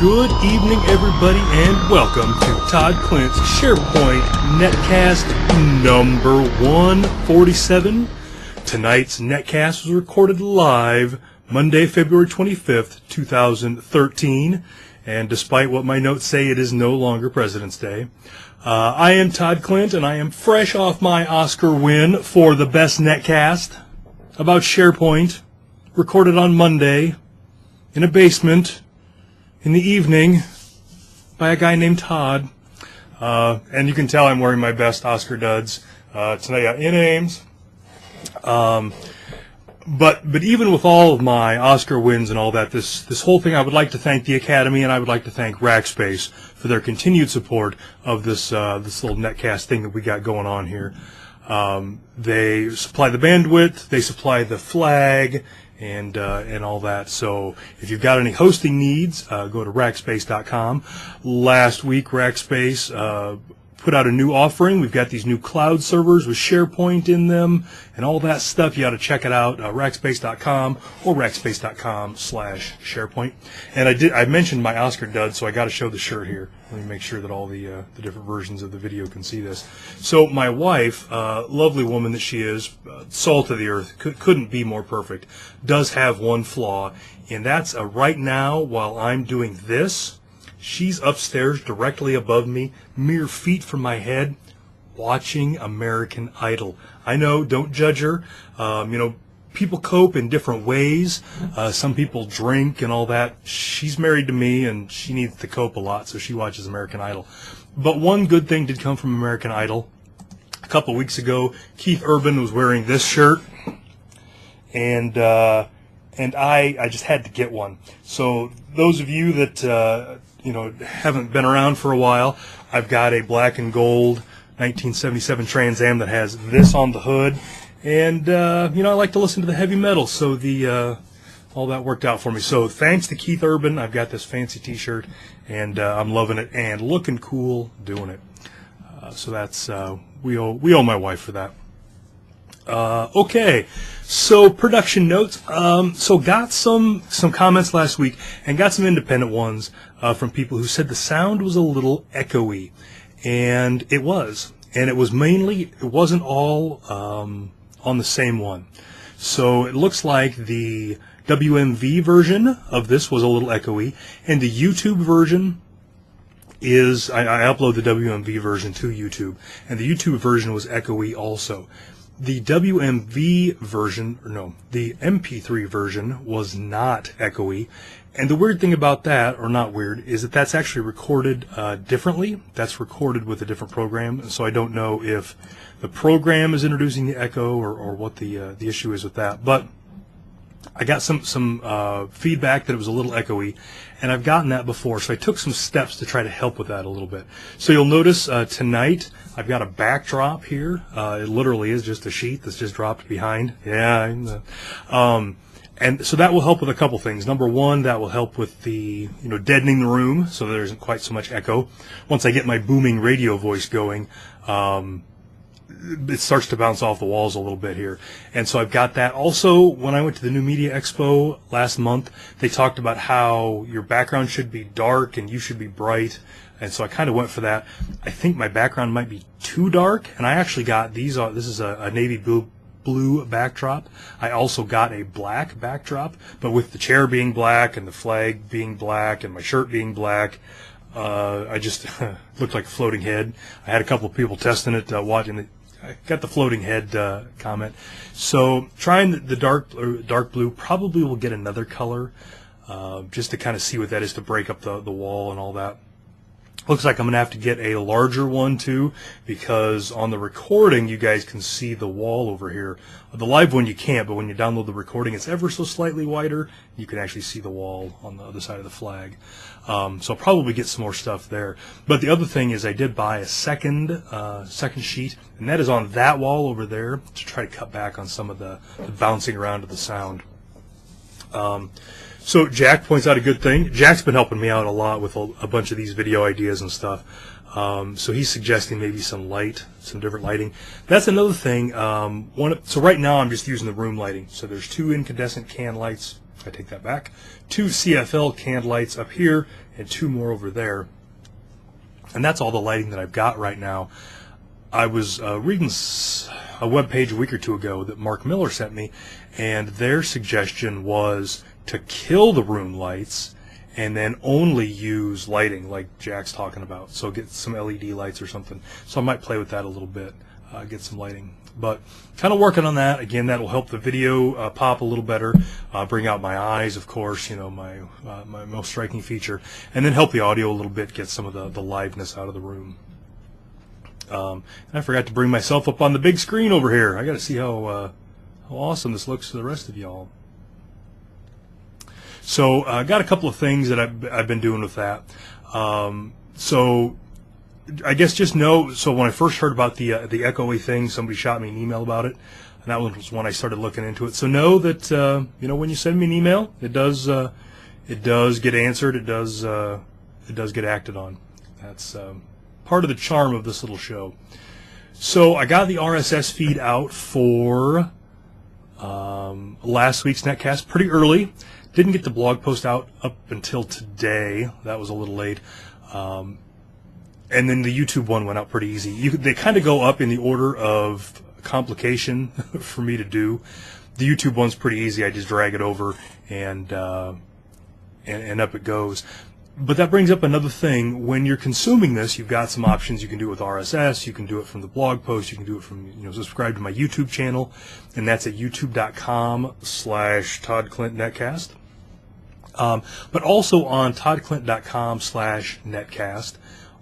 Good evening, everybody, and welcome to Todd Clint's SharePoint Netcast number 147. Tonight's Netcast was recorded live Monday, February 25th, 2013, and despite what my notes say, it is no longer President's Day. I am Todd Clint, and I am fresh off my Oscar win for the best Netcast about SharePoint, recorded on Monday in a basement in the evening by a guy named Todd. And you can tell I'm wearing my best Oscar duds tonight in Ames. But even with all of my Oscar wins and all that, this whole thing, I would like to thank the Academy, and I would like to thank Rackspace for their continued support of this little Netcast thing that we got going on here. They supply the bandwidth, they supply the flag, and all that. So if you've got any hosting needs, go to Rackspace.com. Last week, Rackspace put out a new offering. We've got these new cloud servers with SharePoint in them and all that stuff. You ought to check it out, Rackspace.com or Rackspace.com/SharePoint. And I mentioned my Oscar dud, so I got to show the shirt here. Let me make sure that all the different versions of the video can see this. So my wife, lovely woman that she is, salt of the earth, couldn't be more perfect, does have one flaw, and that's right now while I'm doing this, she's upstairs directly above me, mere feet from my head, watching American Idol. I know, don't judge her. People cope in different ways. Some people drink and all that. She's married to me, and she needs to cope a lot, so she watches American Idol. But one good thing did come from American Idol. A couple weeks ago, Keith Urban was wearing this shirt, and I just had to get one. So those of you that haven't been around for a while, I've got a black and gold 1977 Trans Am that has this on the hood, and I like to listen to the heavy metal, so all that worked out for me. So thanks to Keith Urban, I've got this fancy T-shirt, and I'm loving it and looking cool doing it. So that's we owe my wife for that. Okay, so production notes. So got some comments last week, and got some independent ones from people who said the sound was a little echoey, and it was. And it wasn't all on the same one. So it looks like the WMV version of this was a little echoey, and the YouTube version is, I upload the WMV version to YouTube, and the YouTube version was echoey also. The WMV version, the MP3 version was not echoey. And the weird thing about that, or not weird, is that that's actually recorded differently. That's recorded with a different program. So I don't know if the program is introducing the echo or what the issue is with that. But I got some feedback that it was a little echoey, and I've gotten that before, so I took some steps to try to help with that a little bit. So you'll notice tonight I've got a backdrop here. It literally is just a sheet that's just dropped behind. Yeah. And so that will help with a couple things. Number one, that will help with the deadening the room so there isn't quite so much echo. Once I get my booming radio voice going, it starts to bounce off the walls a little bit here. And so I've got that. Also, when I went to the New Media Expo last month, they talked about how your background should be dark and you should be bright. And so I kind of went for that. I think my background might be too dark, and I actually got these. This is a navy blue backdrop. I also got a black backdrop, but with the chair being black and the flag being black and my shirt being black, I just looked like a floating head. I had a couple of people testing it, watching I got the floating head comment. So trying the dark blue, probably will get another color just to kind of see what that is, to break up the wall and all that. Looks like I'm going to have to get a larger one too, because on the recording you guys can see the wall over here. The live one you can't, but when you download the recording it's ever so slightly wider. You can actually see the wall on the other side of the flag. So I'll probably get some more stuff there. But the other thing is I did buy a second sheet, and that is on that wall over there to try to cut back on some of the bouncing around of the sound. So Jack points out a good thing. Jack's been helping me out a lot with a bunch of these video ideas and stuff. So he's suggesting maybe some different lighting. That's another thing. So right now I'm just using the room lighting. So there's two incandescent can lights I take that back. 2 CFL canned lights up here and 2 more over there. And that's all the lighting that I've got right now. I was reading a web page a week or two ago that Mark Miller sent me, and their suggestion was to kill the room lights and then only use lighting like Jack's talking about. So get some LED lights or something. So I might play with that a little bit, get some lighting. But kind of working on that. Again, that will help the video pop a little better, bring out my eyes, of course, you know, my most striking feature, and then help the audio a little bit, get some of the liveness out of the room. And I forgot to bring myself up on the big screen over here. I got to see how awesome this looks to the rest of y'all. So I got a couple of things that I've been doing with that. So I guess just know, so when I first heard about the echoey thing, somebody shot me an email about it, and that was when I started looking into it. So know that you know, when you send me an email, it does get answered. It does get acted on. That's part of the charm of this little show. So I got the RSS feed out for last week's Netcast pretty early. Didn't get the blog post out up until today. That was a little late. And then the YouTube one went out pretty easy. They kind of go up in the order of complication for me to do. The YouTube one's pretty easy. I just drag it over and up it goes. But that brings up another thing. When you're consuming this, you've got some options. You can do it with RSS. You can do it from the blog post. You can do it from, you know, subscribe to my YouTube channel, and that's at youtube.com/ToddClintNetcast. But also on toddclint.com/netcast.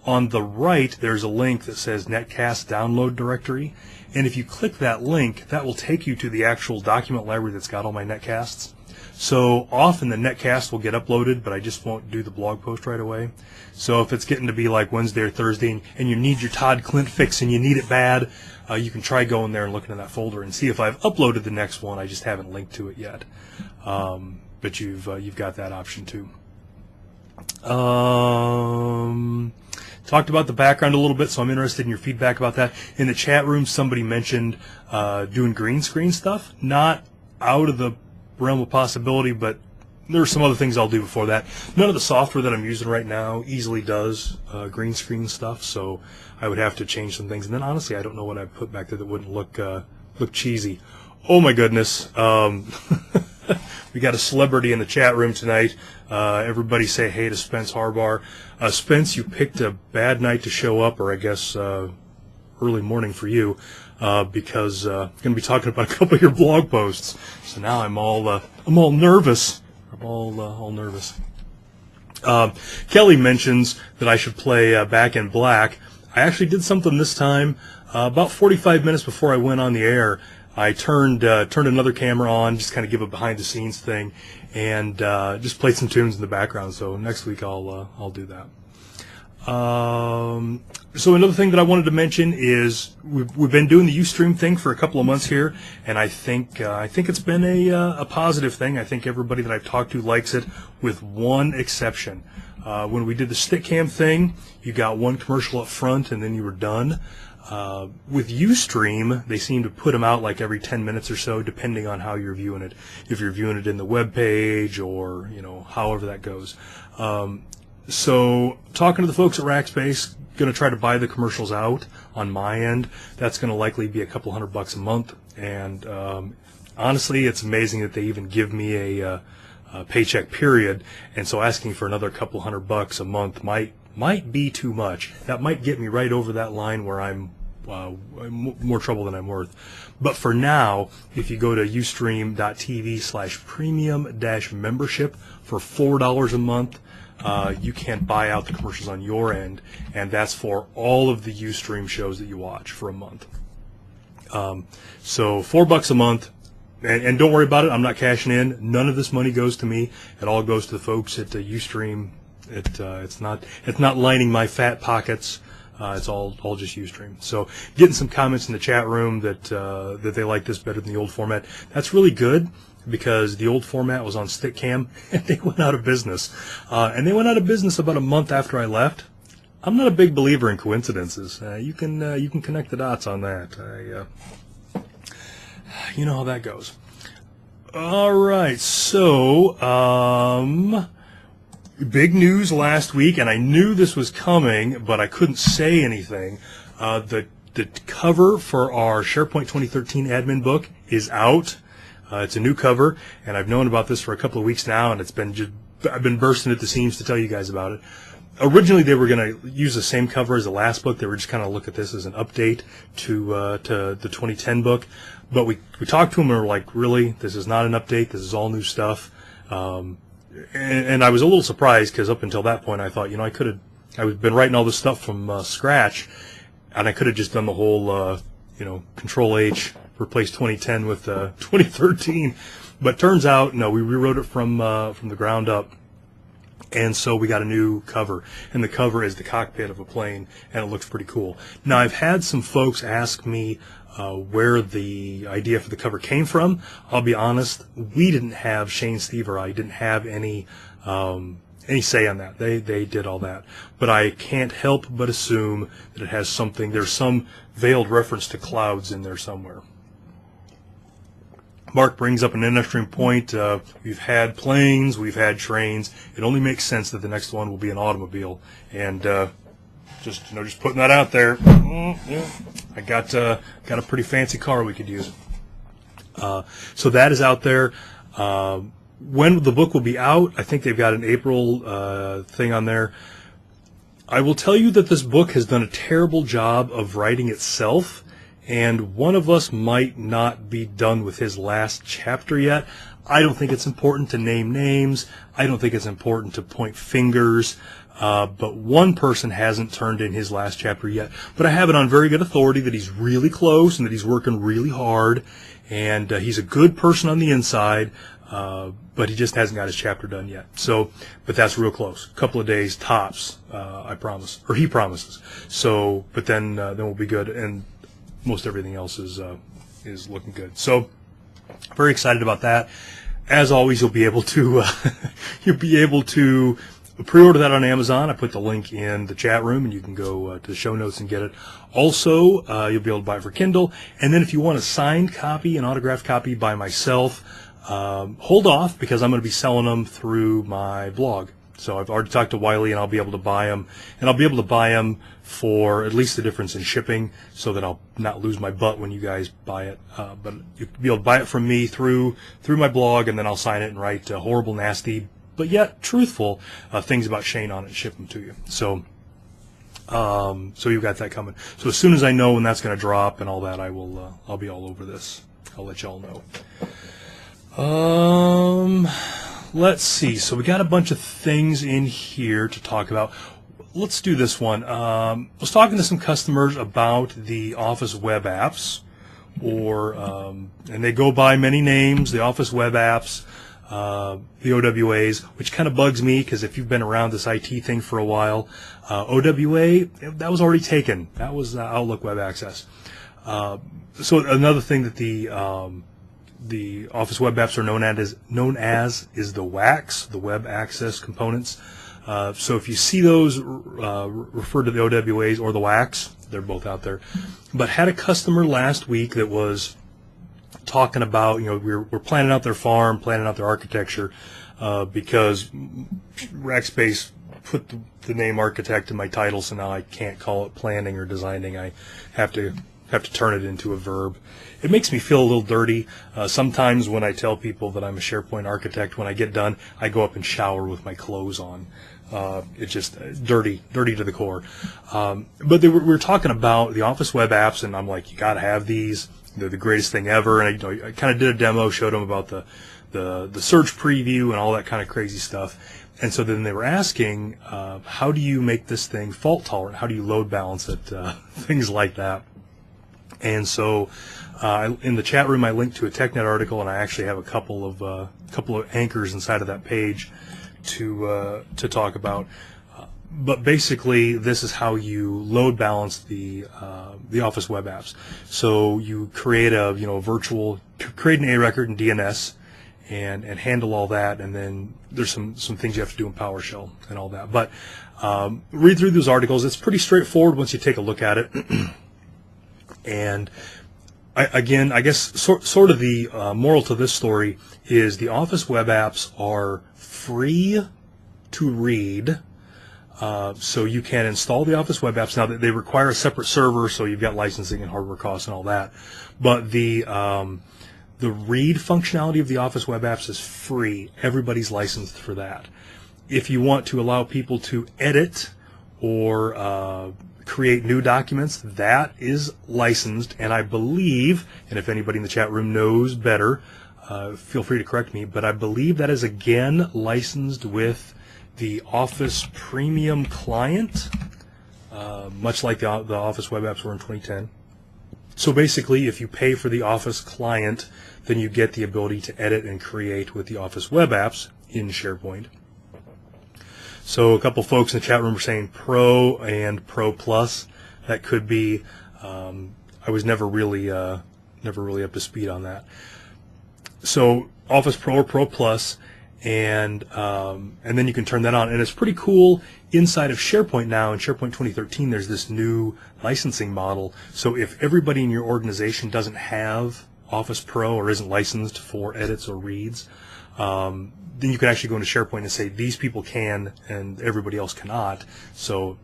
On the right, there's a link that says Netcast Download Directory, and if you click that link, that will take you to the actual document library that's got all my netcasts. So often the netcast will get uploaded, but I just won't do the blog post right away. So if it's getting to be like Wednesday or Thursday, and you need your Todd Clint fix and you need it bad, you can try going there and looking in that folder and see if I've uploaded the next one. I just haven't linked to it yet. But you've got that option too. Talked about the background a little bit, so I'm interested in your feedback about that. In the chat room, somebody mentioned doing green screen stuff. Not out of the realm of possibility, but there are some other things I'll do before that. None of the software that I'm using right now easily does green screen stuff, so I would have to change some things. And then honestly, I don't know what I'd put back there that wouldn't look cheesy. Oh my goodness. We got a celebrity in the chat room tonight. Everybody say hey to Spence Harbar. Spence, you picked a bad night to show up, or I guess early morning for you, because I'm going to be talking about a couple of your blog posts. So now I'm all nervous. I'm all nervous. Kelly mentions that I should play Back in Black. I actually did something this time. About 45 minutes before I went on the air, I turned another camera on, just kind of give a behind-the-scenes thing, and just played some tunes in the background. So next week I'll do that. So another thing that I wanted to mention is we've been doing the Ustream thing for a couple of months here, and I think it's been a positive thing. I think everybody that I've talked to likes it, with one exception. When we did the Stickcam thing, you got one commercial up front, and then you were done. With Ustream, they seem to put them out like every 10 minutes or so, depending on how you're viewing it. If you're viewing it in the web page, or however that goes. So talking to the folks at Rackspace, going to try to buy the commercials out on my end. That's going to likely be a couple $100 a month, and honestly, it's amazing that they even give me a paycheck period. And so asking for another couple $100 a month might be too much. That might get me right over that line where I'm more trouble than I'm worth. But for now, if you go to ustream.tv/premium-membership for $4 a month, you can buy out the commercials on your end, and that's for all of the Ustream shows that you watch for a month. So $4 a month, and don't worry about it. I'm not cashing in. None of this money goes to me. It all goes to the folks at Ustream. It's not lining my fat pockets. It's all just Ustream. So getting some comments in the chat room that they like this better than the old format. That's really good, because the old format was on Stickcam and they went out of business. And they went out of business about a month after I left. I'm not a big believer in coincidences. You can connect the dots on that. You know how that goes. All right, so big news last week, and I knew this was coming, but I couldn't say anything. The cover for our SharePoint 2013 admin book is out. It's a new cover, and I've known about this for a couple of weeks now, and I've been bursting at the seams to tell you guys about it. Originally, they were going to use the same cover as the last book. They were just kind of look at this as an update to the 2010 book. But we talked to them and were like, really, this is not an update. This is all new stuff. And I was a little surprised because up until that point, I thought, I've been writing all this stuff from scratch, and I could have just done the whole, Control H, replace 2010 with 2013. But turns out, no, we rewrote it from the ground up. And so we got a new cover, and the cover is the cockpit of a plane, and it looks pretty cool. Now, I've had some folks ask me where the idea for the cover came from. I'll be honest, we didn't have, Shane, Steve, or I didn't have any say on that. They did all that. But I can't help but assume that it has there's some veiled reference to clouds in there somewhere. Mark brings up an interesting point. We've had planes, we've had trains. It only makes sense that the next one will be an automobile. And just putting that out there. Yeah, I got a pretty fancy car we could use. So that is out there. When the book will be out, I think they've got an April thing on there. I will tell you that this book has done a terrible job of writing itself. And one of us might not be done with his last chapter yet. I don't think it's important to name names. I don't think it's important to point fingers. But one person hasn't turned in his last chapter yet. But I have it on very good authority that he's really close and that he's working really hard. And he's a good person on the inside. But he just hasn't got his chapter done yet. So, but that's real close. A couple of days tops, I promise. Or he promises. So, but then we'll be good. And most everything else is looking good. So, very excited about that. As always, you'll be able to pre-order that on Amazon. I put the link in the chat room, and you can go to the show notes and get it. Also, you'll be able to buy it for Kindle. And then, if you want a signed copy, an autographed copy by myself, hold off because I'm going to be selling them through my blog. So I've already talked to Wiley, and I'll be able to buy them. And I'll be able to buy them for at least the difference in shipping so that I'll not lose my butt when you guys buy it. But you'll be able to buy it from me through my blog, and then I'll sign it and write horrible, nasty, but yet truthful things about Shane on it and ship them to you. So you've got that coming. So as soon as I know when that's going to drop and all that, I'll be all over this. I'll let y'all know. Let's see. So we got a bunch of things in here to talk about. Let's do this one. I was talking to some customers about the Office web apps, and they go by many names, the Office web apps, the OWAs, which kind of bugs me because if you've been around this IT thing for a while, OWA, that was already taken. That was Outlook Web Access. So another thing that the Office web apps are known as is the WACs, the Web Access Components. So if you see those referred to the OWAs or the WACs, they're both out there. But had a customer last week that was talking about, we're planning out their farm, planning out their architecture, because Rackspace put the name architect in my title, so now I can't call it planning or designing. I have to turn it into a verb. It makes me feel a little dirty. Sometimes when I tell people that I'm a SharePoint architect, when I get done, I go up and shower with my clothes on. It's just dirty to the core. But we were talking about the Office web apps, and I'm like, you got to have these. They're the greatest thing ever. And I kind of did a demo, showed them about the search preview and all that kind of crazy stuff. And so then they were asking, how do you make this thing fault tolerant? How do you load balance it? Things like that. And so in the chat room, I linked to a TechNet article, and I actually have a couple of anchors inside of that page to talk about. But basically, this is how you load balance the Office web apps. So you create create an A record in DNS and handle all that, and then there's some things you have to do in PowerShell and all that. But read through those articles. It's pretty straightforward once you take a look at it. And I guess sort of the moral to this story is the Office web apps are free to read. So you can install the Office web apps. Now, they require a separate server, so you've got licensing and hardware costs and all that. But the read functionality of the Office web apps is free. Everybody's licensed for that. If you want to allow people to edit or create new documents, that is licensed. And I believe, and if anybody in the chat room knows better, feel free to correct me, but I believe that is again licensed with the Office Premium client, much like the Office web apps were in 2010. So basically, if you pay for the Office client, then you get the ability to edit and create with the Office web apps in SharePoint. So a couple folks in the chat room were saying Pro and Pro Plus. That could be. I was never really up to speed on that. So Office Pro or Pro Plus, and then you can turn that on, and it's pretty cool. Inside of SharePoint now, in SharePoint 2013, there's this new licensing model. So if everybody in your organization doesn't have Office Pro or isn't licensed for edits or reads, then you can actually go into SharePoint and say these people can and everybody else cannot. So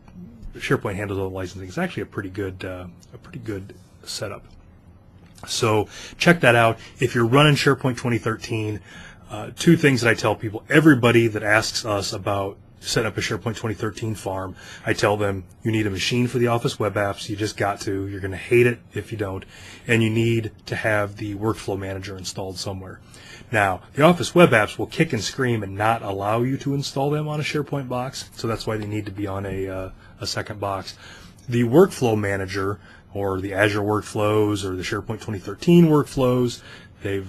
SharePoint handles all the licensing. It's actually a pretty good setup. So check that out. If you're running SharePoint 2013, two things that I tell people. Everybody that asks us about setting up a SharePoint 2013 farm, I tell them you need a machine for the Office web apps. You just got to. You're going to hate it if you don't. And you need to have the workflow manager installed somewhere. Now, the Office web apps will kick and scream and not allow you to install them on a SharePoint box, so that's why they need to be on a second box. The workflow manager, or the Azure workflows, or the SharePoint 2013 workflows, they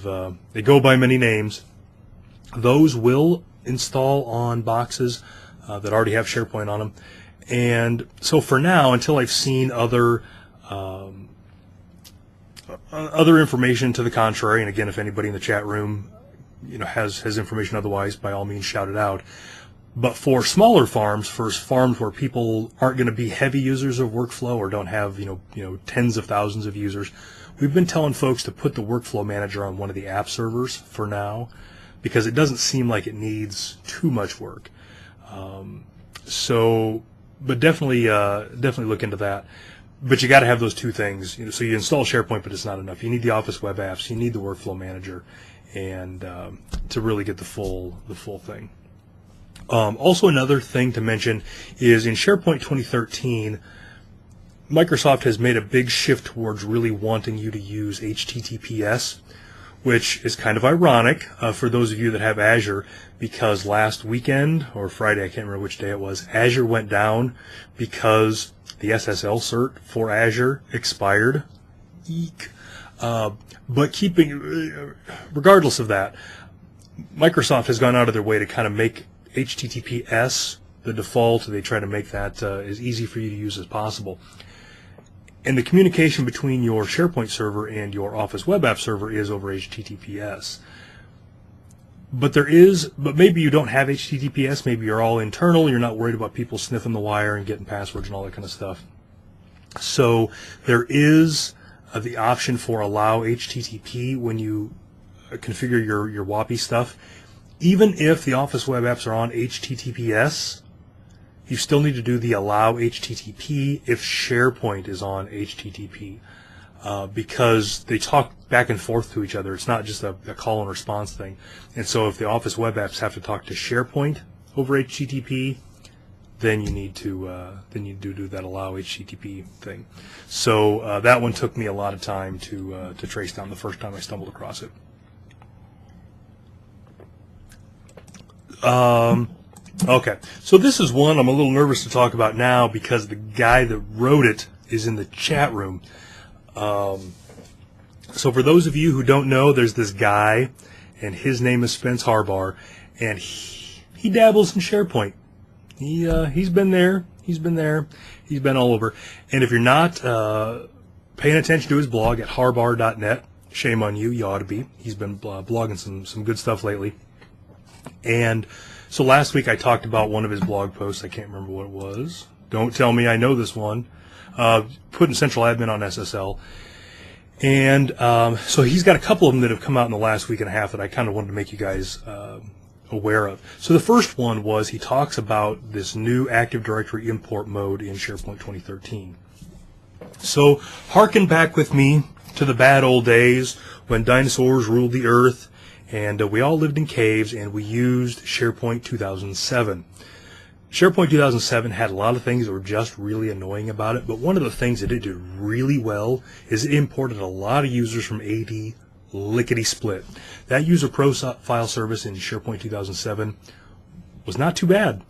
go by many names. Those will install on boxes that already have SharePoint on them. And so for now, until I've seen other information to the contrary, and again, if anybody in the chat room has information otherwise, by all means shout it out. But for smaller farms, for farms where people aren't going to be heavy users of workflow or don't have tens of thousands of users, we've been telling folks to put the workflow manager on one of the app servers for now, because it doesn't seem like it needs too much work. But definitely look into that. But you got to have those two things. So you install SharePoint, but it's not enough. You need the Office web apps. You need the workflow manager, and to really get the full thing. Also, another thing to mention is in SharePoint 2013, Microsoft has made a big shift towards really wanting you to use HTTPS, which is kind of ironic for those of you that have Azure, because last weekend, or Friday, I can't remember which day it was, Azure went down because the SSL cert for Azure expired. Eek. But regardless of that, Microsoft has gone out of their way to kind of make HTTPS the default. They try to make that as easy for you to use as possible. And the communication between your SharePoint server and your Office web app server is over HTTPS. But maybe you don't have HTTPS. Maybe you're all internal. You're not worried about people sniffing the wire and getting passwords and all that kind of stuff. So there is the option for allow HTTP when you configure your WAPI stuff. Even if the Office web apps are on HTTPS, you still need to do the allow HTTP if SharePoint is on HTTP, because they talk back and forth to each other. It's not just a call and response thing. And so if the Office web apps have to talk to SharePoint over HTTP, then you need to do that allow HTTP thing. So that one took me a lot of time to trace down the first time I stumbled across it. Okay, so this is one I'm a little nervous to talk about now because the guy that wrote it is in the chat room. So for those of you who don't know, there's this guy, and his name is Spence Harbar, and he dabbles in SharePoint. He's been there. He's been all over. And if you're not paying attention to his blog at harbar.net, shame on you. You ought to be. He's been blogging some good stuff lately. And so last week I talked about one of his blog posts. I can't remember what it was. Don't tell me I know this one. Putting central admin on SSL. And so he's got a couple of them that have come out in the last week and a half that I kind of wanted to make you guys aware of. So the first one was he talks about this new Active Directory import mode in SharePoint 2013. So harken back with me to the bad old days when dinosaurs ruled the earth and we all lived in caves and we used SharePoint 2007. SharePoint 2007 had a lot of things that were just really annoying about it, but one of the things that it did really well is it imported a lot of users from AD lickety-split. That user profile service in SharePoint 2007 was not too bad.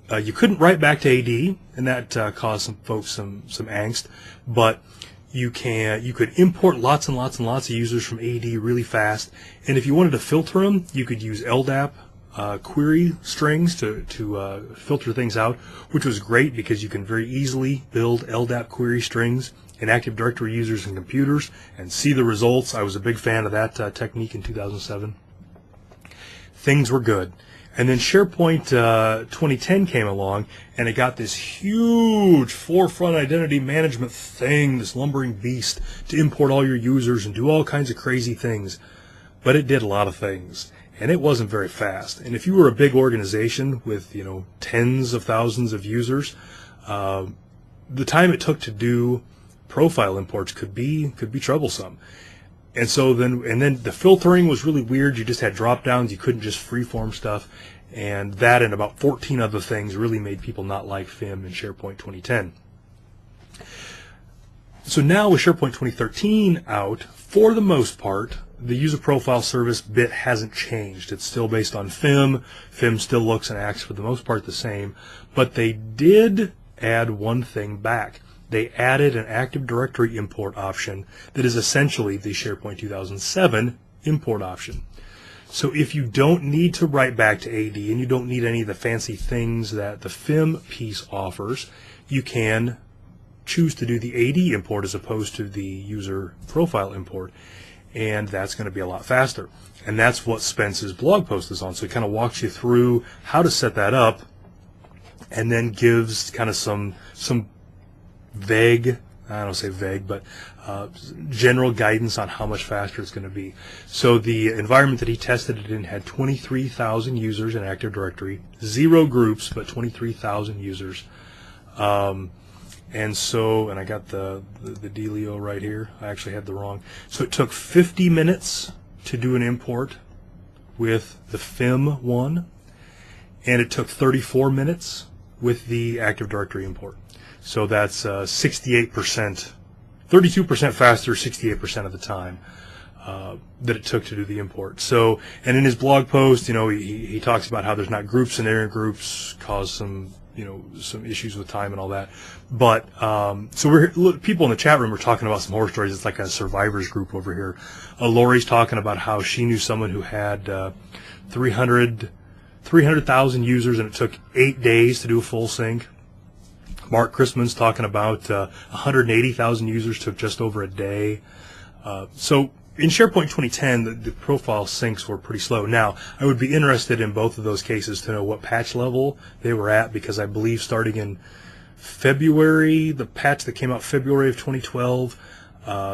You couldn't write back to AD, and that caused some folks some angst, but you could import lots and lots and lots of users from AD really fast, and if you wanted to filter them, you could use LDAP query strings to filter things out, which was great because you can very easily build LDAP query strings in Active Directory users and computers and see the results. I was a big fan of that technique in 2007. Things were good. And then SharePoint 2010 came along, and it got this huge forefront identity management thing, this lumbering beast, to import all your users and do all kinds of crazy things. But it did a lot of things. And it wasn't very fast. And if you were a big organization with, tens of thousands of users, the time it took to do profile imports could be troublesome. And so then the filtering was really weird. You just had drop downs. You couldn't just freeform stuff. And that and about 14 other things really made people not like FIM in SharePoint 2010. So now with SharePoint 2013 out, for the most part, the user profile service bit hasn't changed. It's still based on FIM. FIM still looks and acts for the most part the same, but they did add one thing back. They added an Active Directory import option that is essentially the SharePoint 2007 import option. So if you don't need to write back to AD and you don't need any of the fancy things that the FIM piece offers, you can choose to do the AD import as opposed to the user profile import. And that's going to be a lot faster. And that's what Spence's blog post is on. So he kind of walks you through how to set that up and then gives kind of some vague, I don't say vague, but general guidance on how much faster it's going to be. So the environment that he tested it in had 23,000 users in Active Directory, 0 groups, but 23,000 users. And I got the dealio right here. I actually had the wrong. So it took 50 minutes to do an import with the FIM one, and it took 34 minutes with the Active Directory import. So that's 68%, 32% faster, 68% of the time that it took to do the import. So, and in his blog post, he talks about how there's not groups, and error groups cause some issues with time and all that. But so people in the chat room are talking about some horror stories. It's like a survivors group over here. Lori's talking about how she knew someone who had 300,000 users and it took 8 days to do a full sync. Mark Chrisman's talking about 180,000 users took just over a day. So in SharePoint 2010, the profile syncs were pretty slow. Now, I would be interested in both of those cases to know what patch level they were at, because I believe starting in February, the patch that came out February of 2012,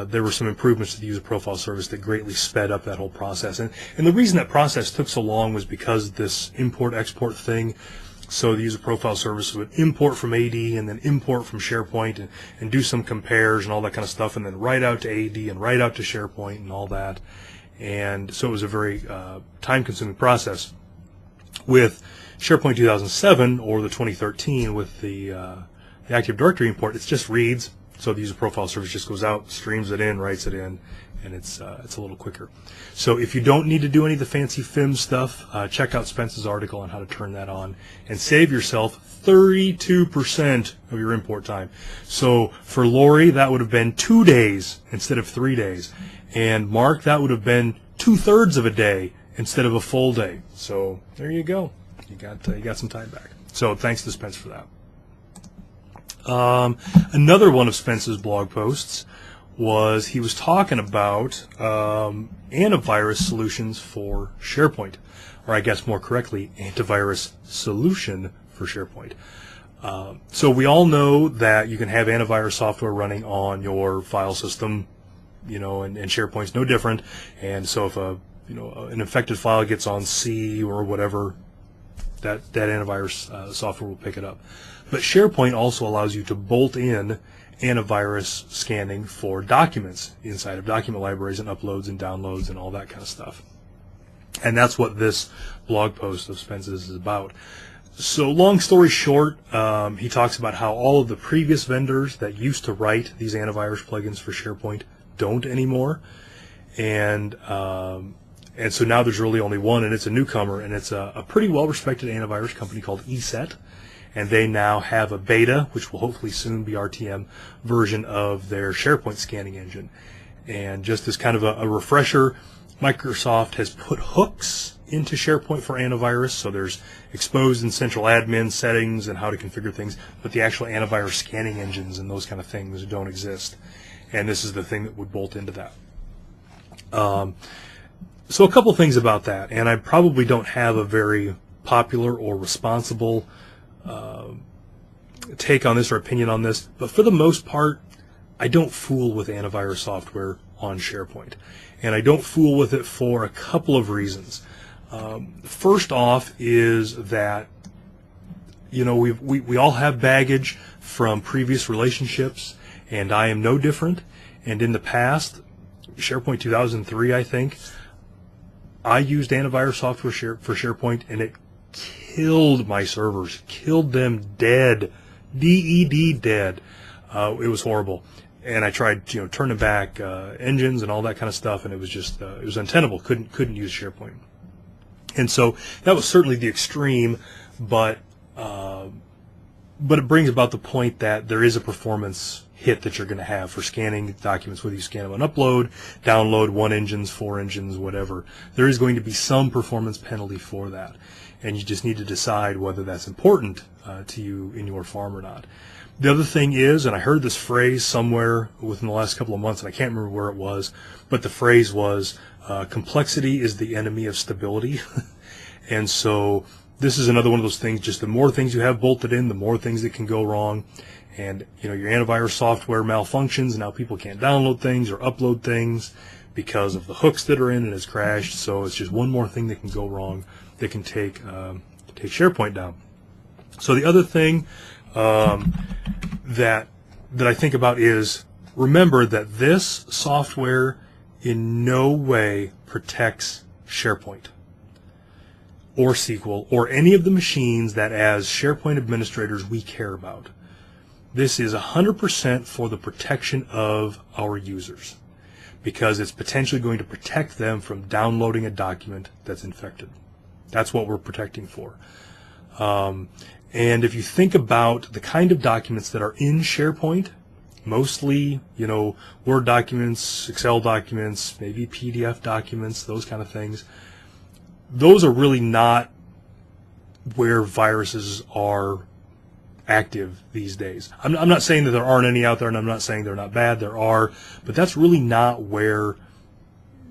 there were some improvements to the user profile service that greatly sped up that whole process. And the reason that process took so long was because this import-export thing. So the user profile service would import from AD and then import from SharePoint and do some compares and all that kind of stuff, and then write out to AD and write out to SharePoint and all that. And so it was a very time-consuming process. With SharePoint 2007 or the 2013 with the Active Directory import, it just reads. So the user profile service just goes out, streams it in, writes it in, and it's a little quicker. So if you don't need to do any of the fancy FIM stuff, check out Spence's article on how to turn that on and save yourself 32% of your import time. So for Lori, that would have been 2 days instead of 3 days. And Mark, that would have been 2/3 of a day instead of a full day. So there you go. You got some time back. So thanks to Spence for that. Another one of Spence's blog posts was he was talking about antivirus solutions for SharePoint, or I guess more correctly, antivirus solution for SharePoint. So we all know that you can have antivirus software running on your file system and SharePoint's no different. And so if an infected file gets on C or whatever, that antivirus software will pick it up. But SharePoint also allows you to bolt in antivirus scanning for documents inside of document libraries and uploads and downloads and all that kind of stuff. And that's what this blog post of Spence's is about. So long story short, he talks about how all of the previous vendors that used to write these antivirus plugins for SharePoint don't anymore. And so now there's really only one, and it's a newcomer, and it's a pretty well-respected antivirus company called ESET. And they now have a beta, which will hopefully soon be RTM, version of their SharePoint scanning engine. And just as kind of a refresher, Microsoft has put hooks into SharePoint for antivirus, so there's exposed and central admin settings and how to configure things, but the actual antivirus scanning engines and those kind of things don't exist. And this is the thing that would bolt into that. So a couple things about that, and I probably don't have a very popular or responsible take on this or opinion on this, but for the most part, I don't fool with antivirus software on SharePoint. And I don't fool with it for a couple of reasons. First off is that, we all have baggage from previous relationships, and I am no different. And in the past, SharePoint 2003, I think, I used antivirus software for SharePoint, and it killed my servers, killed them dead, DED dead. It was horrible. And I tried, turning back engines and all that kind of stuff, and it was just it was untenable. Couldn't use SharePoint. And so that was certainly the extreme, but it brings about the point that there is a performance hit that you're going to have for scanning documents, whether you scan them on upload, download, 1 engines, 4 engines, whatever. There is going to be some performance penalty for that, and you just need to decide whether that's important to you in your farm or not. The other thing is, and I heard this phrase somewhere within the last couple of months, and I can't remember where it was, but the phrase was, complexity is the enemy of stability. And so this is another one of those things, just the more things you have bolted in, the more things that can go wrong. And, your antivirus software malfunctions, and now people can't download things or upload things because of the hooks that are in and it's crashed. So it's just one more thing that can go wrong that can take SharePoint down. So the other thing that I think about is, remember that this software in no way protects SharePoint or SQL or any of the machines that as SharePoint administrators we care about. This is 100% for the protection of our users, because it's potentially going to protect them from downloading a document that's infected. That's what we're protecting for. And if you think about the kind of documents that are in SharePoint, mostly, Word documents, Excel documents, maybe PDF documents, those kind of things, those are really not where viruses are active these days. I'm not saying that there aren't any out there, and I'm not saying they're not bad. There are, but that's really not where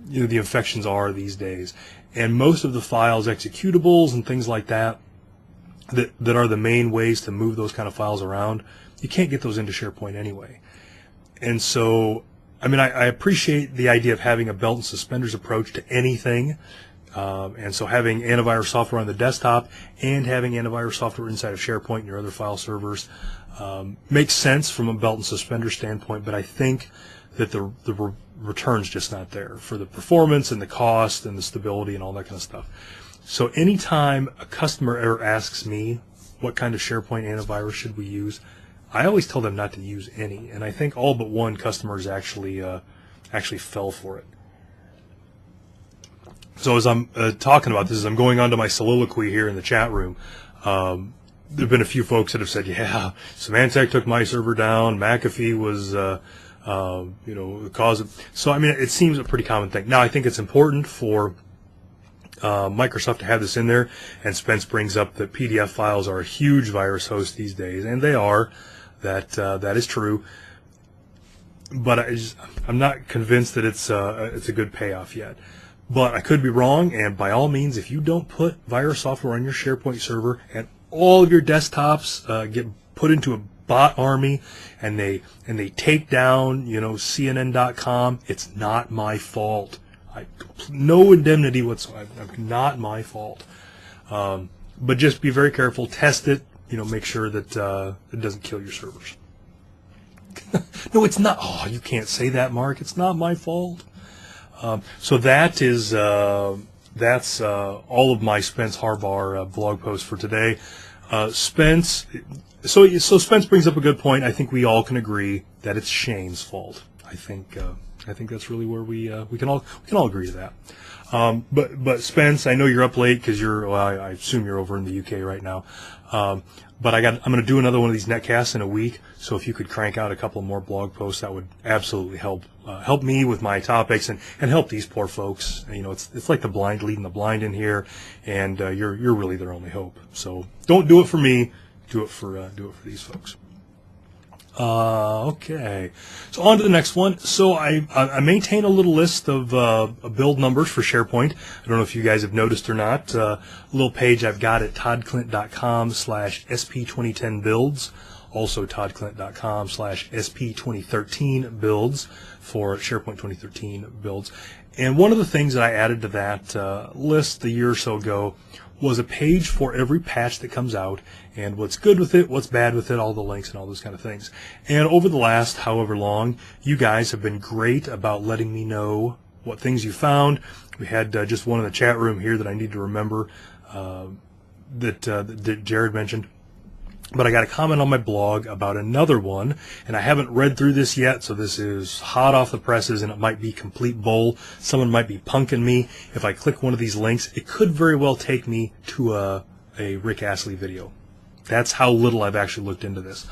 the infections are these days. And most of the files, executables and things like that are the main ways to move those kind of files around, you can't get those into SharePoint anyway. And so, I appreciate the idea of having a belt and suspenders approach to anything. And so having antivirus software on the desktop and having antivirus software inside of SharePoint and your other file servers makes sense from a belt and suspender standpoint, but I think that the return's just not there for the performance and the cost and the stability and all that kind of stuff. So anytime a customer ever asks me what kind of SharePoint antivirus should we use, I always tell them not to use any, and I think all but one customers actually fell for it. So as I'm talking about this, as I'm going on to my soliloquy here in the chat room, there have been a few folks that have said, yeah, Symantec took my server down, McAfee was, the cause of... So, it seems a pretty common thing. Now, I think it's important for Microsoft to have this in there, and Spence brings up that PDF files are a huge virus host these days, and they are. That is true. But I'm not convinced that it's a good payoff yet. But I could be wrong, and by all means, if you don't put virus software on your SharePoint server and all of your desktops get put into a bot army, and they take down, CNN.com. It's not my fault. No indemnity whatsoever. Not my fault. But just be very careful. Test it. Make sure that it doesn't kill your servers. No, it's not. Oh, you can't say that, Mark. It's not my fault. So that is that's all of my Spence Harbar blog posts for today. Spence. So Spence brings up a good point. I think we all can agree that it's Shane's fault. I think that's really where we can all agree to that. But Spence, I know you're up late because I assume you're over in the UK right now. But I'm going to do another one of these netcasts in a week. So if you could crank out a couple more blog posts, that would absolutely help me with my topics and help these poor folks. It's like the blind leading the blind in here, and you're really their only hope. So don't do it for me. Do it for these folks. Okay, so on to the next one. So I maintain a little list of build numbers for SharePoint. I don't know if you guys have noticed or not. A little page I've got at toddclint.com/SP2010builds. Also toddclint.com/SP2013builds for SharePoint 2013 builds. And one of the things that I added to that list a year or so ago was a page for every patch that comes out, and what's good with it, what's bad with it, all the links and all those kind of things. And over the last however long, you guys have been great about letting me know what things you found. We had just one in the chat room here that I need to remember that Jared mentioned. But I got a comment on my blog about another one, and I haven't read through this yet, so this is hot off the presses, and it might be complete bull. Someone might be punking me. If I click one of these links, it could very well take me to a Rick Astley video. That's how little I've actually looked into this.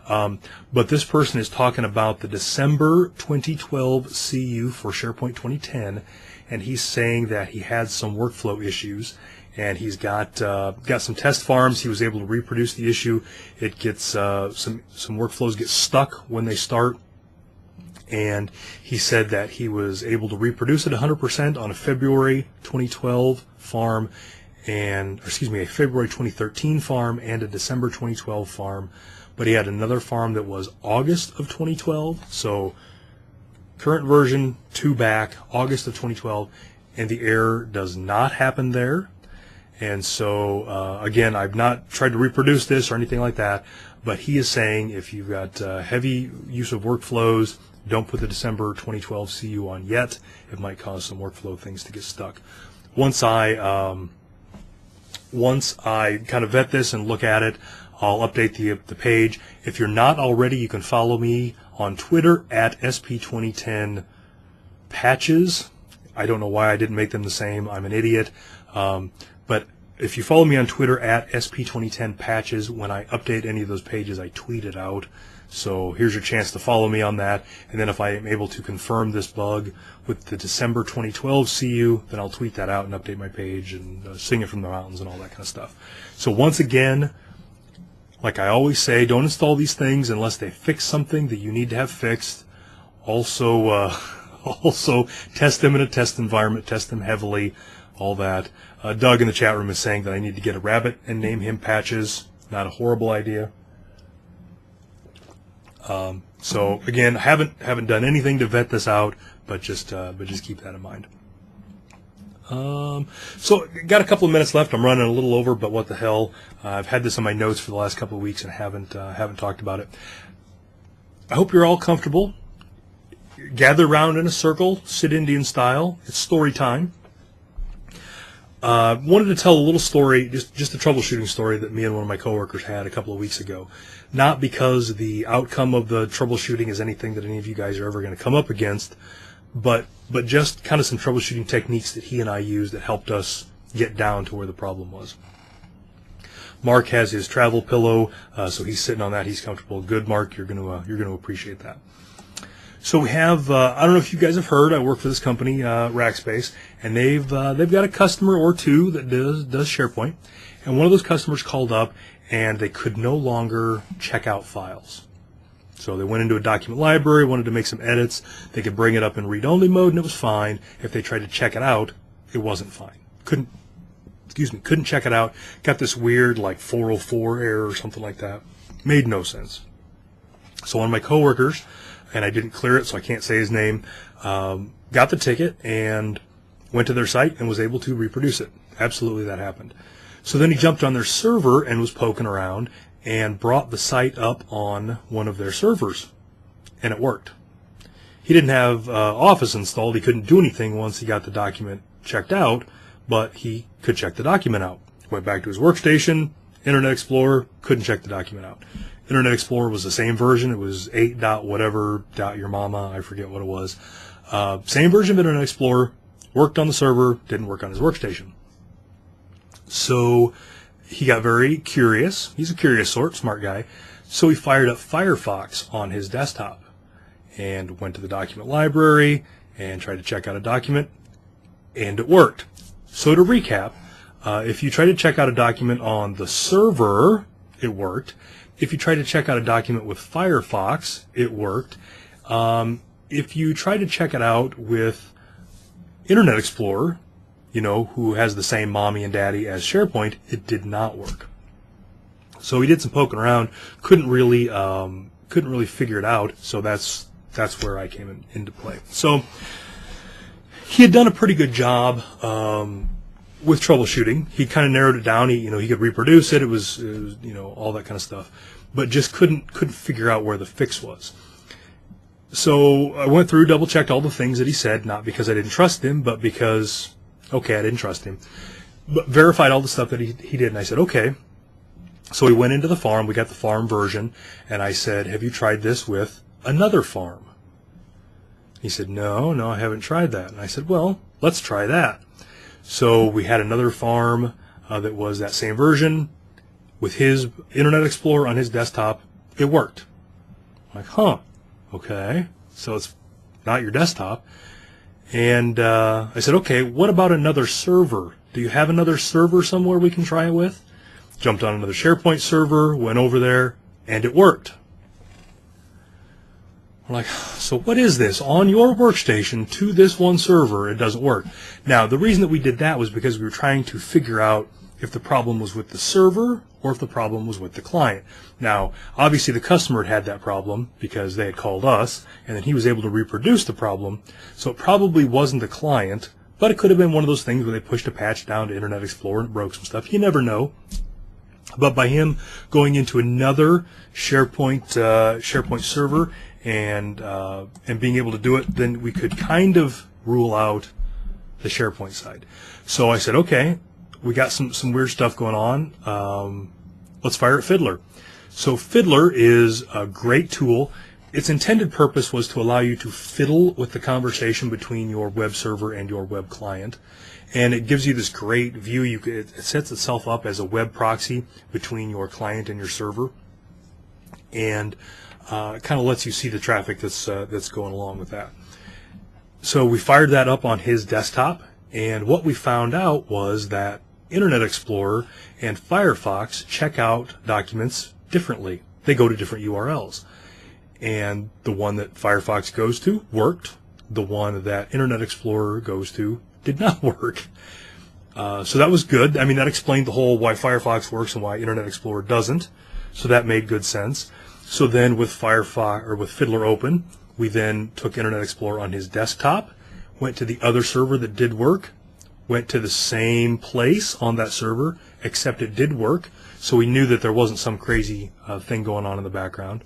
But this person is talking about the December 2012 CU for SharePoint 2010, and he's saying that he had some workflow issues. And he's got some test farms. He was able to reproduce the issue. It gets some workflows get stuck when they start. And he said that he was able to reproduce it 100% on a February 2012 farm, a February 2013 farm and a December 2012 farm. But he had another farm that was August of 2012. So current version 2 back, August of 2012, and the error does not happen there. And so, again, I've not tried to reproduce this or anything like that, but he is saying if you've got heavy use of workflows, don't put the December 2012 CU on yet. It might cause some workflow things to get stuck. Once I kind of vet this and look at it, I'll update the page. If you're not already, you can follow me on Twitter at SP2010patches. I don't know why I didn't make them the same. I'm an idiot. But if you follow me on Twitter at SP2010patches, when I update any of those pages, I tweet it out. So here's your chance to follow me on that. And then if I am able to confirm this bug with the December 2012 CU, then I'll tweet that out and update my page and sing it from the mountains and all that kind of stuff. So once again, like I always say, don't install these things unless they fix something that you need to have fixed. Also test them in a test environment, test them heavily, all that. Doug in the chat room is saying that I need to get a rabbit and name him Patches. Not a horrible idea. So again, haven't done anything to vet this out, but just keep that in mind. So got a couple of minutes left. I'm running a little over, but what the hell? I've had this on my notes for the last couple of weeks and haven't talked about it. I hope you're all comfortable. Gather around in a circle, sit Indian style. It's story time. Wanted to tell a little story, just a troubleshooting story that me and one of my coworkers had a couple of weeks ago. Not because the outcome of the troubleshooting is anything that any of you guys are ever going to come up against, but just kind of some troubleshooting techniques that he and I used that helped us get down to where the problem was. Mark has his travel pillow, so he's sitting on that. He's comfortable. Good, Mark. You're going to appreciate that. So we have, I don't know if you guys have heard, I work for this company, Rackspace, and they've got a customer or two that does SharePoint, and one of those customers called up, and they could no longer check out files. So they went into a document library, wanted to make some edits. They could bring it up in read-only mode, and it was fine. If they tried to check it out, it wasn't fine. Couldn't check it out. Got this weird, like, 404 error or something like that. Made no sense. So one of my coworkers, and I didn't clear it, so I can't say his name, got the ticket and went to their site and was able to reproduce it. Absolutely, that happened. So then he jumped on their server and was poking around and brought the site up on one of their servers, and it worked. He didn't have Office installed. He couldn't do anything once he got the document checked out, but he could check the document out. Went back to his workstation, Internet Explorer, couldn't check the document out. Internet Explorer was the same version. It was 8 dot whatever dot your mama. I forget what it was. Same version of Internet Explorer, worked on the server, didn't work on his workstation. So he got very curious. He's a curious sort, smart guy. So he fired up Firefox on his desktop and went to the document library and tried to check out a document, and it worked. So to recap, if you try to check out a document on the server, it worked. If you try to check out a document with Firefox, it worked. If you try to check it out with Internet Explorer, who has the same mommy and daddy as SharePoint, it did not work. So he did some poking around, couldn't really figure it out. So that's where I came into play. So he had done a pretty good job with troubleshooting. He kind of narrowed it down. He could reproduce it. It was all that kind of stuff, but just couldn't figure out where the fix was. So I went through, double checked all the things that he said, not because I didn't trust him, but because I didn't trust him. But verified all the stuff that he did, and I said, okay. So we went into the farm. We got the farm version, and I said, have you tried this with another farm? He said, no, I haven't tried that. And I said, well, let's try that. So we had another farm that was that same version with his Internet Explorer on his desktop. It worked. I'm like, okay, so it's not your desktop. And I said, okay, what about another server? Do you have another server somewhere we can try it with? Jumped on another SharePoint server, went over there, and it worked. We're like, so what is this? On your workstation to this one server, it doesn't work. Now, the reason that we did that was because we were trying to figure out if the problem was with the server or if the problem was with the client. Now, obviously the customer had that problem because they had called us, and then he was able to reproduce the problem. So it probably wasn't the client, but it could have been one of those things where they pushed a patch down to Internet Explorer and it broke some stuff. You never know. But by him going into another SharePoint server and being able to do it, then we could kind of rule out the SharePoint side. So I said, okay, we got some weird stuff going on. Let's fire at Fiddler. So Fiddler is a great tool. Its intended purpose was to allow you to fiddle with the conversation between your web server and your web client. And it gives you this great view. It sets itself up as a web proxy between your client and your server, and kind of lets you see the traffic that's going along with that. So we fired that up on his desktop, and what we found out was that Internet Explorer and Firefox check out documents differently. They go to different URLs, and the one that Firefox goes to worked. The one that Internet Explorer goes to did not work. So that was good. I mean, that explained the whole why Firefox works and why Internet Explorer doesn't. So that made good sense. So then with Fiddler open, we then took Internet Explorer on his desktop, went to the other server that did work, went to the same place on that server, except it did work. So we knew that there wasn't some crazy thing going on in the background.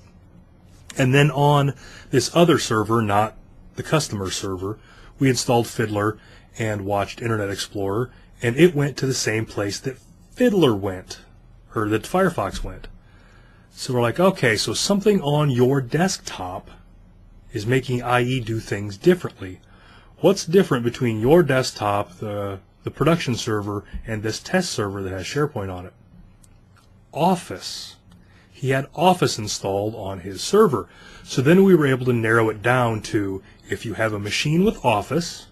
And then on this other server, not the customer server, we installed Fiddler and watched Internet Explorer, and it went to the same place that Fiddler went, or that Firefox went. So we're like, okay, so something on your desktop is making IE do things differently. What's different between your desktop, the production server, and this test server that has SharePoint on it? Office. He had Office installed on his server. So then we were able to narrow it down to, if you have a machine with Office,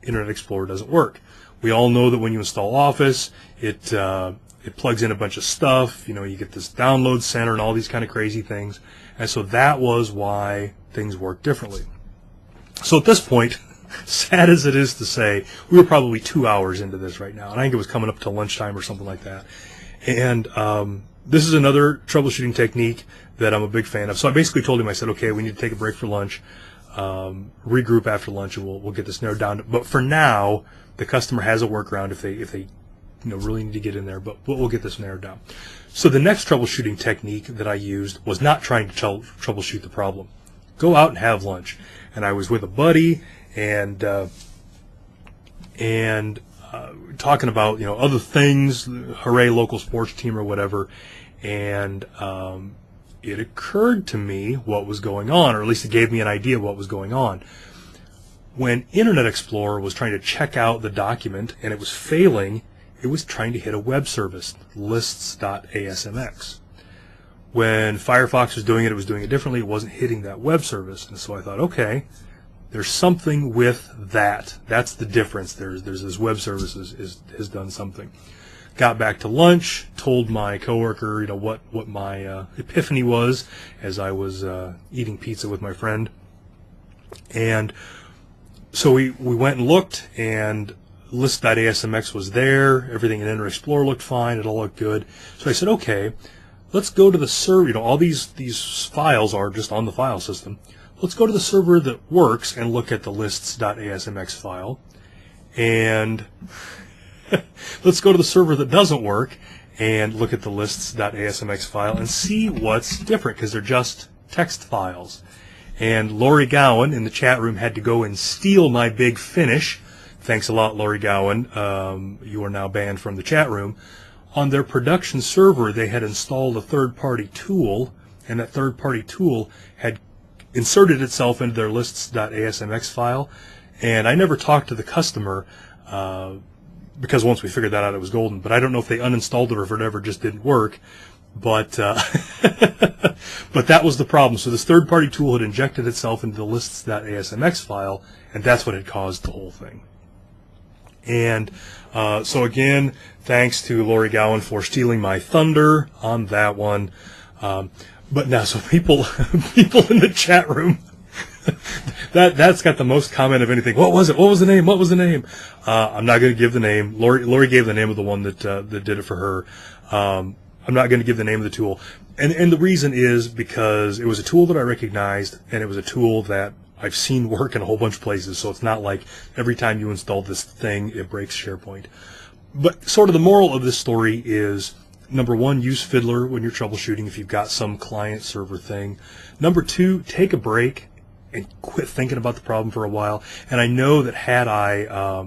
Internet Explorer doesn't work. We all know that when you install Office, it plugs in a bunch of stuff. You get this download center and all these kind of crazy things. And so that was why things work differently. So at this point, sad as it is to say, we were probably 2 hours into this right now. And I think it was coming up to lunchtime or something like that. And this is another troubleshooting technique that I'm a big fan of. So I basically told him, I said, okay, we need to take a break for lunch, regroup after lunch, and we'll get this narrowed down. But for now, the customer has a workaround if they really need to get in there, but we'll get this narrowed down. So the next troubleshooting technique that I used was not trying to troubleshoot the problem. Go out and have lunch. And I was with a buddy and talking about other things, hooray local sports team or whatever, and it occurred to me what was going on, or at least it gave me an idea of what was going on. When Internet Explorer was trying to check out the document and it was failing, it was trying to hit a web service, lists.asmx. When Firefox was doing it was doing it differently. It wasn't hitting that web service. And so I thought, okay, there's something with that. That's the difference. There's this web service has done something. Got back to lunch, told my coworker, what my epiphany was as I was eating pizza with my friend. And so we went and looked, and list.asmx was there. Everything in Internet Explorer looked fine. It all looked good. So I said, okay, let's go to the server. All these files are just on the file system. Let's go to the server that works and look at the lists.asmx file. And let's go to the server that doesn't work and look at the lists.asmx file and see what's different, because they're just text files. And Lori Gowan in the chat room had to go and steal my big finish. Thanks a lot, Lori Gowan. You are now banned from the chat room. On their production server, they had installed a third-party tool, and that third-party tool had inserted itself into their lists.asmx file. And I never talked to the customer because once we figured that out, it was golden. But I don't know if they uninstalled it or if it ever just didn't work. But but that was the problem. So this third-party tool had injected itself into the lists.asmx file, and that's what had caused the whole thing. And so again, thanks to Lori Gowan for stealing my thunder on that one. But now, so people in the chat room, that's got the most comment of anything. What was it? What was the name? What was the name? I'm not going to give the name. Lori gave the name of the one that did it for her. I'm not going to give the name of the tool. And the reason is because it was a tool that I recognized, and it was a tool that I've seen work in a whole bunch of places. So it's not like every time you install this thing, it breaks SharePoint. But sort of the moral of this story is, number one, use Fiddler when you're troubleshooting if you've got some client-server thing. Number two, take a break and quit thinking about the problem for a while. And I know that had I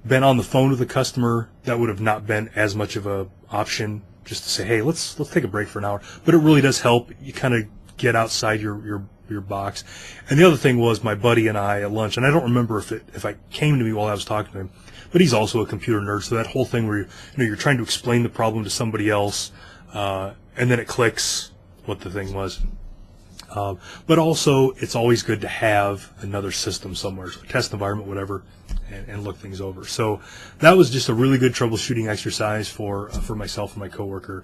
been on the phone with the customer, that would have not been as much of a option, just to say, hey, let's take a break for an hour. But it really does help. You kind of get outside your box. And the other thing was my buddy and I at lunch, and I don't remember if it came to me while I was talking to him, but he's also a computer nerd, so that whole thing where you're trying to explain the problem to somebody else, and then it clicks what the thing was. But also, it's always good to have another system somewhere, so a test environment, whatever, and look things over. So that was just a really good troubleshooting exercise for myself and my coworker.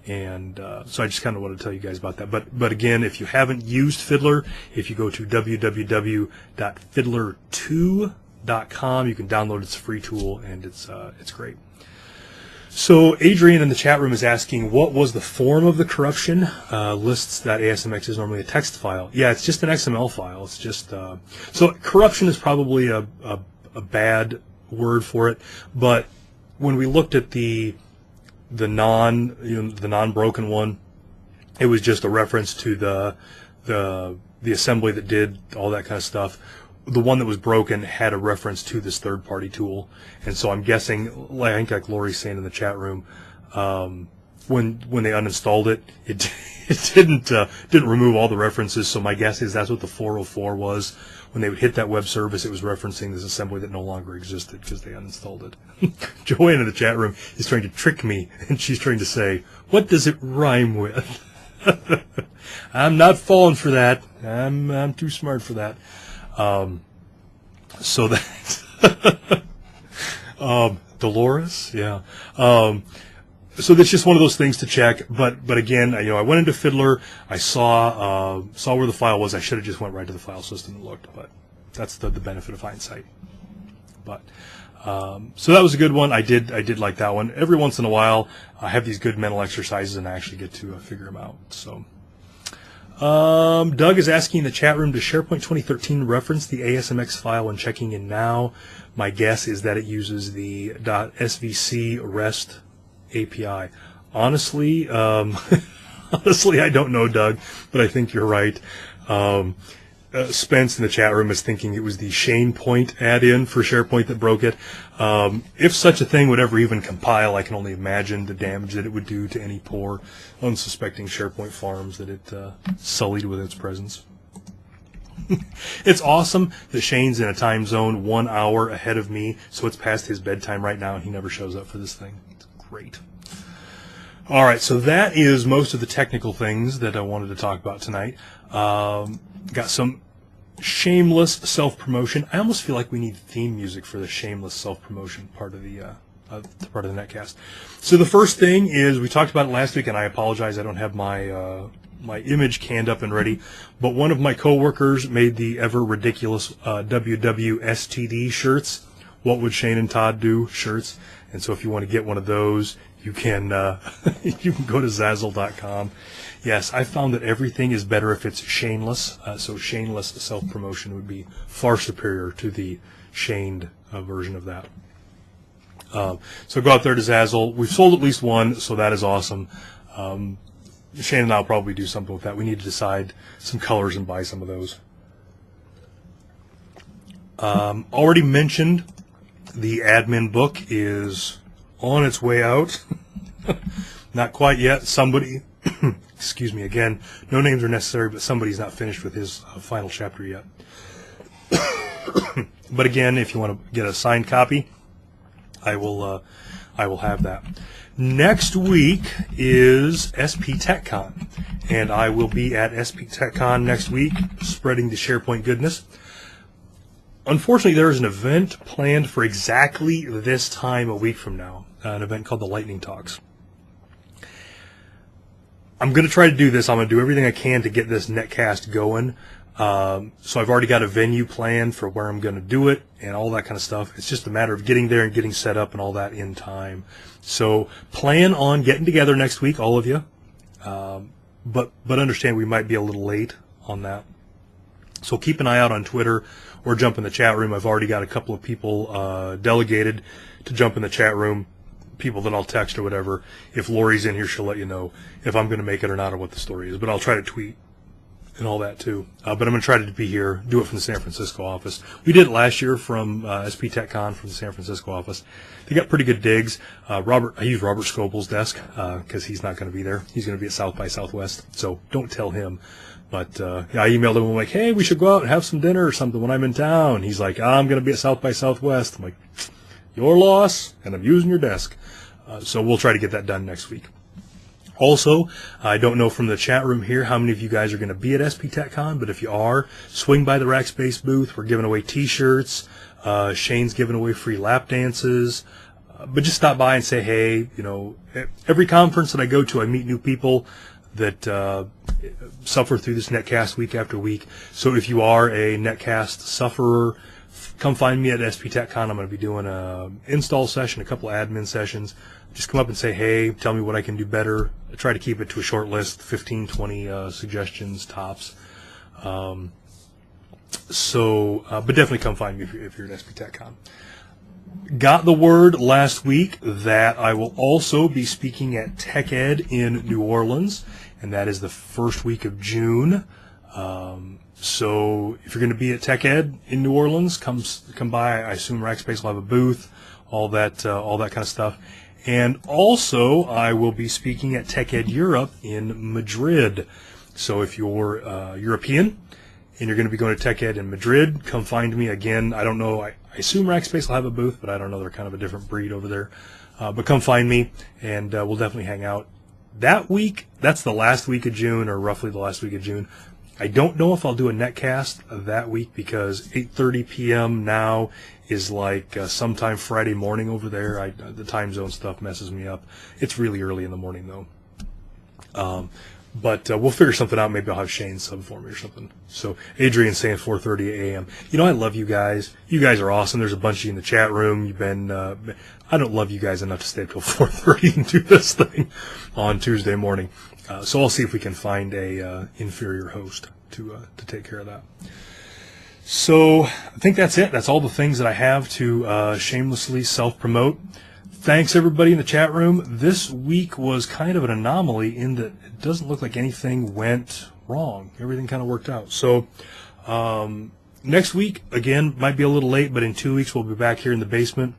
And so I just kind of want to tell you guys about that. But again, if you haven't used Fiddler, if you go to www.fiddler2.com, you can download its free tool, and it's great. So Adrian in the chat room is asking, what was the form of the corruption? Lists.asmx is normally a text file. Yeah, it's just an XML file. It's just so corruption is probably a bad word for it. But when we looked at the non-broken one, it was just a reference to the assembly that did all that kind of stuff. The one that was broken had a reference to this third-party tool, and so I'm guessing, I think like Lori's saying in the chat room, when they uninstalled it, it didn't remove all the references. So my guess is that's what the 404 was. When they would hit that web service, it was referencing this assembly that no longer existed because they uninstalled it. Joanne in the chat room is trying to trick me, and she's trying to say, what does it rhyme with? I'm not falling for that. I'm too smart for that. So that Dolores, yeah. So that's just one of those things to check. But again, I went into Fiddler. I saw where the file was. I should have just went right to the file system and looked. But that's the benefit of hindsight. But So that was a good one. I did like that one. Every once in a while, I have these good mental exercises, and I actually get to figure them out. So, Doug is asking in the chat room, does SharePoint 2013 reference the ASMX file when checking in now? My guess is that it uses the .svc REST API. Honestly, honestly, I don't know, Doug, but I think you're right. Spence in the chat room is thinking it was the Shane Point add-in for SharePoint that broke it. If such a thing would ever even compile, I can only imagine the damage that it would do to any poor, unsuspecting SharePoint farms that it sullied with its presence. It's awesome that Shane's in a time zone 1 hour ahead of me, so it's past his bedtime right now, and he never shows up for this thing. It's great. All right, so that is most of the technical things that I wanted to talk about tonight. Got some shameless self-promotion. I almost feel like we need theme music for the shameless self-promotion part of the Netcast. So the first thing is, we talked about it last week, and I apologize, I don't have my my image canned up and ready, but one of my coworkers made the ever ridiculous WWSTD shirts, What Would Shane and Todd Do shirts, and so if you want to get one of those, you can you can go to Zazzle.com. Yes, I found that everything is better if it's Shaneless, so Shaneless self-promotion would be far superior to the Shaned version of that. So go out there to Zazzle. We've sold at least one, so that is awesome. Shane and I will probably do something with that. We need to decide some colors and buy some of those. Already mentioned, the admin book is on its way out. Not quite yet. Somebody, excuse me again, no names are necessary, but somebody's not finished with his final chapter yet. But again, if you want to get a signed copy, I will have that. Next week is SP TechCon, and I will be at SP TechCon next week, spreading the SharePoint goodness. Unfortunately, there is an event planned for exactly this time a week from now, an event called the Lightning Talks. I'm going to try to do this. I'm going to do everything I can to get this Netcast going. So I've already got a venue planned for where I'm going to do it and all that kind of stuff. It's just a matter of getting there and getting set up and all that in time. So plan on getting together next week, all of you. But understand we might be a little late on that. So keep an eye out on Twitter or jump in the chat room. I've already got a couple of people delegated to jump in the chat room, people that I'll text or whatever. If Lori's in here, she'll let you know if I'm going to make it or not or what the story is. But I'll try to tweet and all that too. But I'm going to try to be here, do it from the San Francisco office. We did it last year from SP TechCon from the San Francisco office. They got pretty good digs. I used Robert Scoble's desk because he's not going to be there. He's going to be at South by Southwest, so don't tell him. But I emailed him. I'm like, hey, we should go out and have some dinner or something when I'm in town. He's like, I'm going to be at South by Southwest. I'm like, your loss, and I'm using your desk. So we'll try to get that done next week. Also, I don't know from the chat room here how many of you guys are going to be at SP TechCon, but if you are, swing by the Rackspace booth. We're giving away T-shirts. Shane's giving away free lap dances. But just stop by and say, hey, you know, every conference that I go to, I meet new people that suffer through this Netcast week after week. So if you are a Netcast sufferer, come find me at SP TechCon. I'm going to be doing an install session, a couple of admin sessions. Just come up and say, hey, tell me what I can do better. I try to keep it to a short list, 15, 20 suggestions tops. But definitely come find me if you're at SP TechCon. Got the word last week that I will also be speaking at TechEd in New Orleans, and that is the first week of June. So if you're going to be at TechEd in New Orleans, come by. I assume Rackspace will have a booth, all that kind of stuff. And also, I will be speaking at TechEd Europe in Madrid. So if you're European and you're going to be going to TechEd in Madrid, come find me. Again, I don't know. I assume Rackspace will have a booth, but I don't know. They're kind of a different breed over there. But come find me, and we'll definitely hang out. That week, that's the last week of June, or roughly the last week of June. I don't know if I'll do a Netcast that week because 8:30 p.m. now is like sometime Friday morning over there. The time zone stuff messes me up. It's really early in the morning, though. But we'll figure something out. Maybe I'll have Shane sub for me or something. So Adrian's saying 4:30 a.m. You know, I love you guys. You guys are awesome. There's a bunch of you in the chat room. You've been. I don't love you guys enough to stay till 4:30 and do this thing on Tuesday morning. So I'll see if we can find a inferior host to take care of that. So I think that's it. That's all the things that I have to shamelessly self-promote. Thanks, everybody in the chat room. This week was kind of an anomaly in that it doesn't look like anything went wrong. Everything kind of worked out. So next week, again, might be a little late, but in 2 weeks we'll be back here in the basement.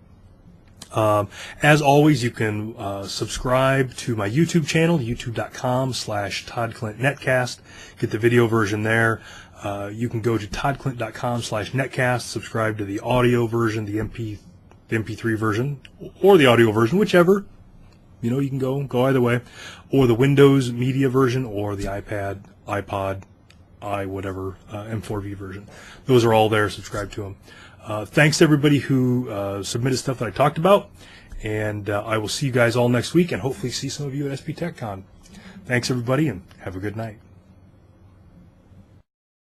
As always, you can subscribe to my YouTube channel, youtube.com/ToddClintNetcast. Get the video version there. You can go to toddclint.com/netcast, subscribe to the audio version, the MP3 version, or the audio version, whichever. You know, you can go either way. Or the Windows Media version, or the iPad, iPod, whatever, M4V version. Those are all there. Subscribe to them. Thanks to everybody who submitted stuff that I talked about. And I will see you guys all next week, and hopefully see some of you at SP TechCon. Thanks, everybody, and have a good night.